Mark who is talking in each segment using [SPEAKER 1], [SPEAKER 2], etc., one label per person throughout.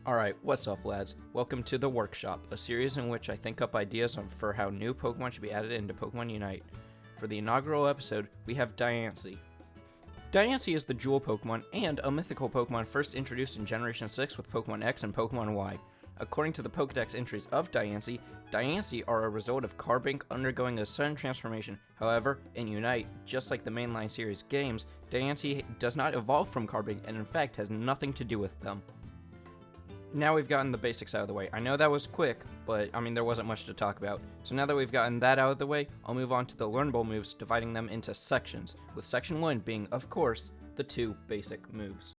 [SPEAKER 1] Alright, what's up lads? Welcome to The Workshop, a series in which I think up ideas for how new Pokemon should be added into Pokemon UNITE. For the inaugural episode, we have Diancie. Diancie is the jewel Pokemon and a mythical Pokemon first introduced in Generation 6 with Pokemon X and Pokemon Y. According to the Pokedex entries of Diancie, Diancie are a result of Carbink undergoing a sudden transformation. However, in UNITE, just like the mainline series games, Diancie does not evolve from Carbink and in fact has nothing to do with them. Now we've gotten the basics out of the way. I know that was quick, but there wasn't much to talk about. So now that we've gotten that out of the way, I'll move on to the learnable moves, dividing them into sections, with section 1 being, of course, the 2 basic moves.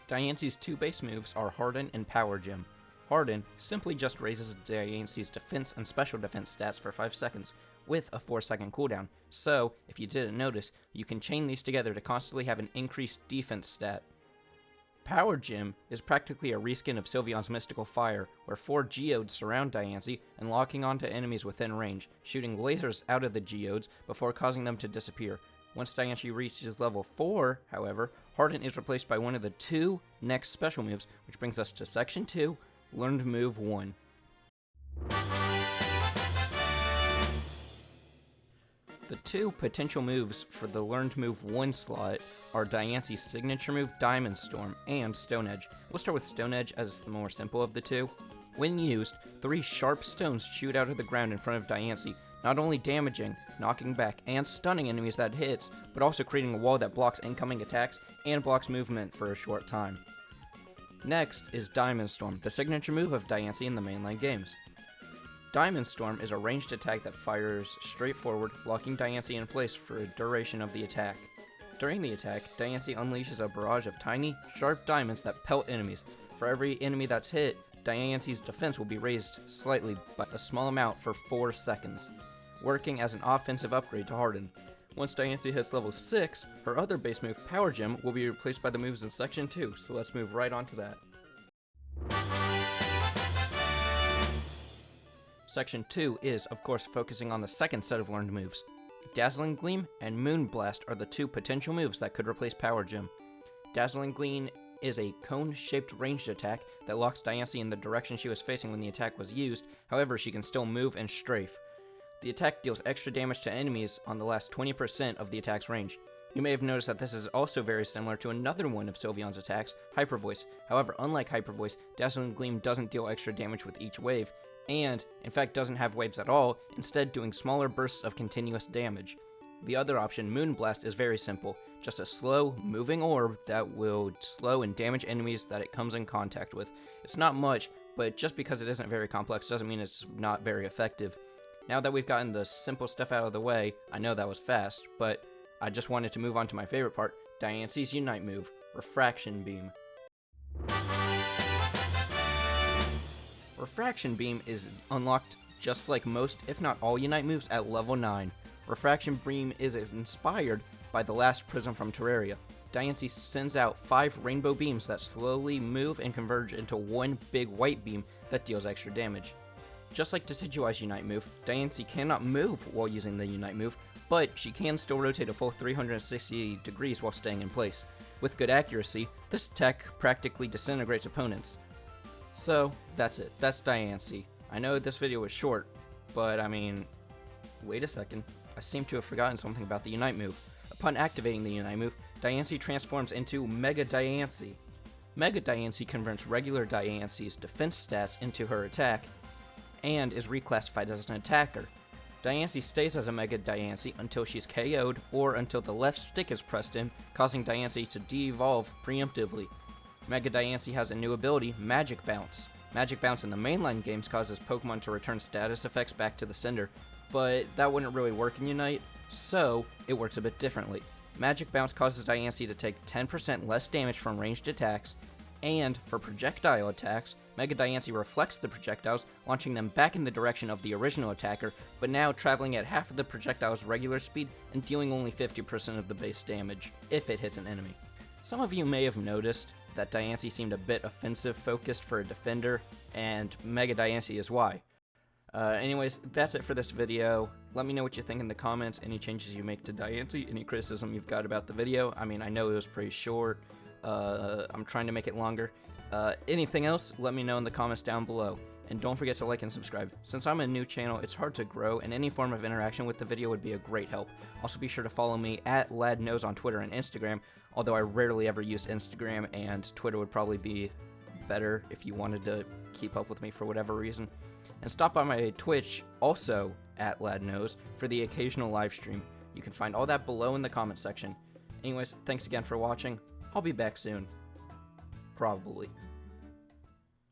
[SPEAKER 1] Diancie's 2 base moves are Harden and Power Gem. Harden simply just raises Diancie's defense and special defense stats for 5 seconds, with a 4-second cooldown, so, if you didn't notice, you can chain these together to constantly have an increased defense stat. Power Gem is practically a reskin of Sylveon's Mystical Fire, where 4 Geodes surround Diancie and locking onto enemies within range, shooting lasers out of the Geodes before causing them to disappear. Once Diancie reaches level 4, however, Harden is replaced by one of the 2 next special moves, which brings us to Section 2, Learned Move 1. The 2 potential moves for the Learned Move 1 slot are Diancie's signature move Diamond Storm and Stone Edge. We'll start with Stone Edge as it's the more simple of the 2. When used, 3 sharp stones shoot out of the ground in front of Diancie, not only damaging, knocking back, and stunning enemies that hits, but also creating a wall that blocks incoming attacks and blocks movement for a short time. Next is Diamond Storm, the signature move of Diancie in the mainline games. Diamond Storm is a ranged attack that fires straight forward, locking Diancie in place for a duration of the attack. During the attack, Diancie unleashes a barrage of tiny, sharp diamonds that pelt enemies. For every enemy that's hit, Diancie's defense will be raised slightly by a small amount for 4 seconds, working as an offensive upgrade to Harden. Once Diancie hits level 6, her other base move, Power Gem, will be replaced by the moves in Section 2, so let's move right on to that. Section 2 is, of course, focusing on the second set of learned moves. Dazzling Gleam and Moon Blast are the 2 potential moves that could replace Power Gem. Dazzling Gleam is a cone-shaped ranged attack that locks Diancie in the direction she was facing when the attack was used, however she can still move and strafe. The attack deals extra damage to enemies on the last 20% of the attack's range. You may have noticed that this is also very similar to another one of Sylveon's attacks, Hyper Voice. However, unlike Hyper Voice, Dazzling Gleam doesn't deal extra damage with each wave, and, in fact, doesn't have waves at all, instead doing smaller bursts of continuous damage. The other option, Moon Blast, is very simple, just a slow, moving orb that will slow and damage enemies that it comes in contact with. It's not much, but just because it isn't very complex doesn't mean it's not very effective. Now that we've gotten the simple stuff out of the way, I know that was fast, but I just wanted to move on to my favorite part, Diancie's Unite move, Refraction Beam. Refraction Beam is unlocked just like most, if not all, Unite moves at level 9. Refraction Beam is inspired by the last prism from Terraria. Diancie sends out 5 rainbow beams that slowly move and converge into one big white beam that deals extra damage. Just like Decidueye's Unite move, Diancie cannot move while using the Unite move, but she can still rotate a full 360 degrees while staying in place. With good accuracy, this attack practically disintegrates opponents. So, that's it. That's Diancie. I know this video was short, but wait a second. I seem to have forgotten something about the Unite move. Upon activating the Unite move, Diancie transforms into Mega Diancie. Mega Diancie converts regular Diancie's defense stats into her attack, and is reclassified as an attacker. Diancie stays as a Mega Diancie until she's KO'd or until the left stick is pressed in, causing Diancie to de-evolve preemptively. Mega Diancie has a new ability, Magic Bounce. Magic Bounce in the mainline games causes Pokemon to return status effects back to the sender, but that wouldn't really work in Unite, so it works a bit differently. Magic Bounce causes Diancie to take 10% less damage from ranged attacks, and for projectile attacks, Mega Diancie reflects the projectiles, launching them back in the direction of the original attacker, but now traveling at half of the projectile's regular speed and dealing only 50% of the base damage, if it hits an enemy. Some of you may have noticed that Diancie seemed a bit offensive focused for a defender, and Mega Diancie is why. Anyways, that's it for this video. Let me know what you think in the comments, any changes you make to Diancie, any criticism you've got about the video. I know it was pretty short, I'm trying to make it longer. Anything else, let me know in the comments down below. And don't forget to like and subscribe. Since I'm a new channel, it's hard to grow, and any form of interaction with the video would be a great help. Also, be sure to follow me at ladknows on Twitter and Instagram, although I rarely ever use Instagram, and Twitter would probably be better if you wanted to keep up with me for whatever reason. And stop by my Twitch, also at ladknows, for the occasional live stream. You can find all that below in the comment section. Anyways, thanks again for watching. I'll be back soon. Probably.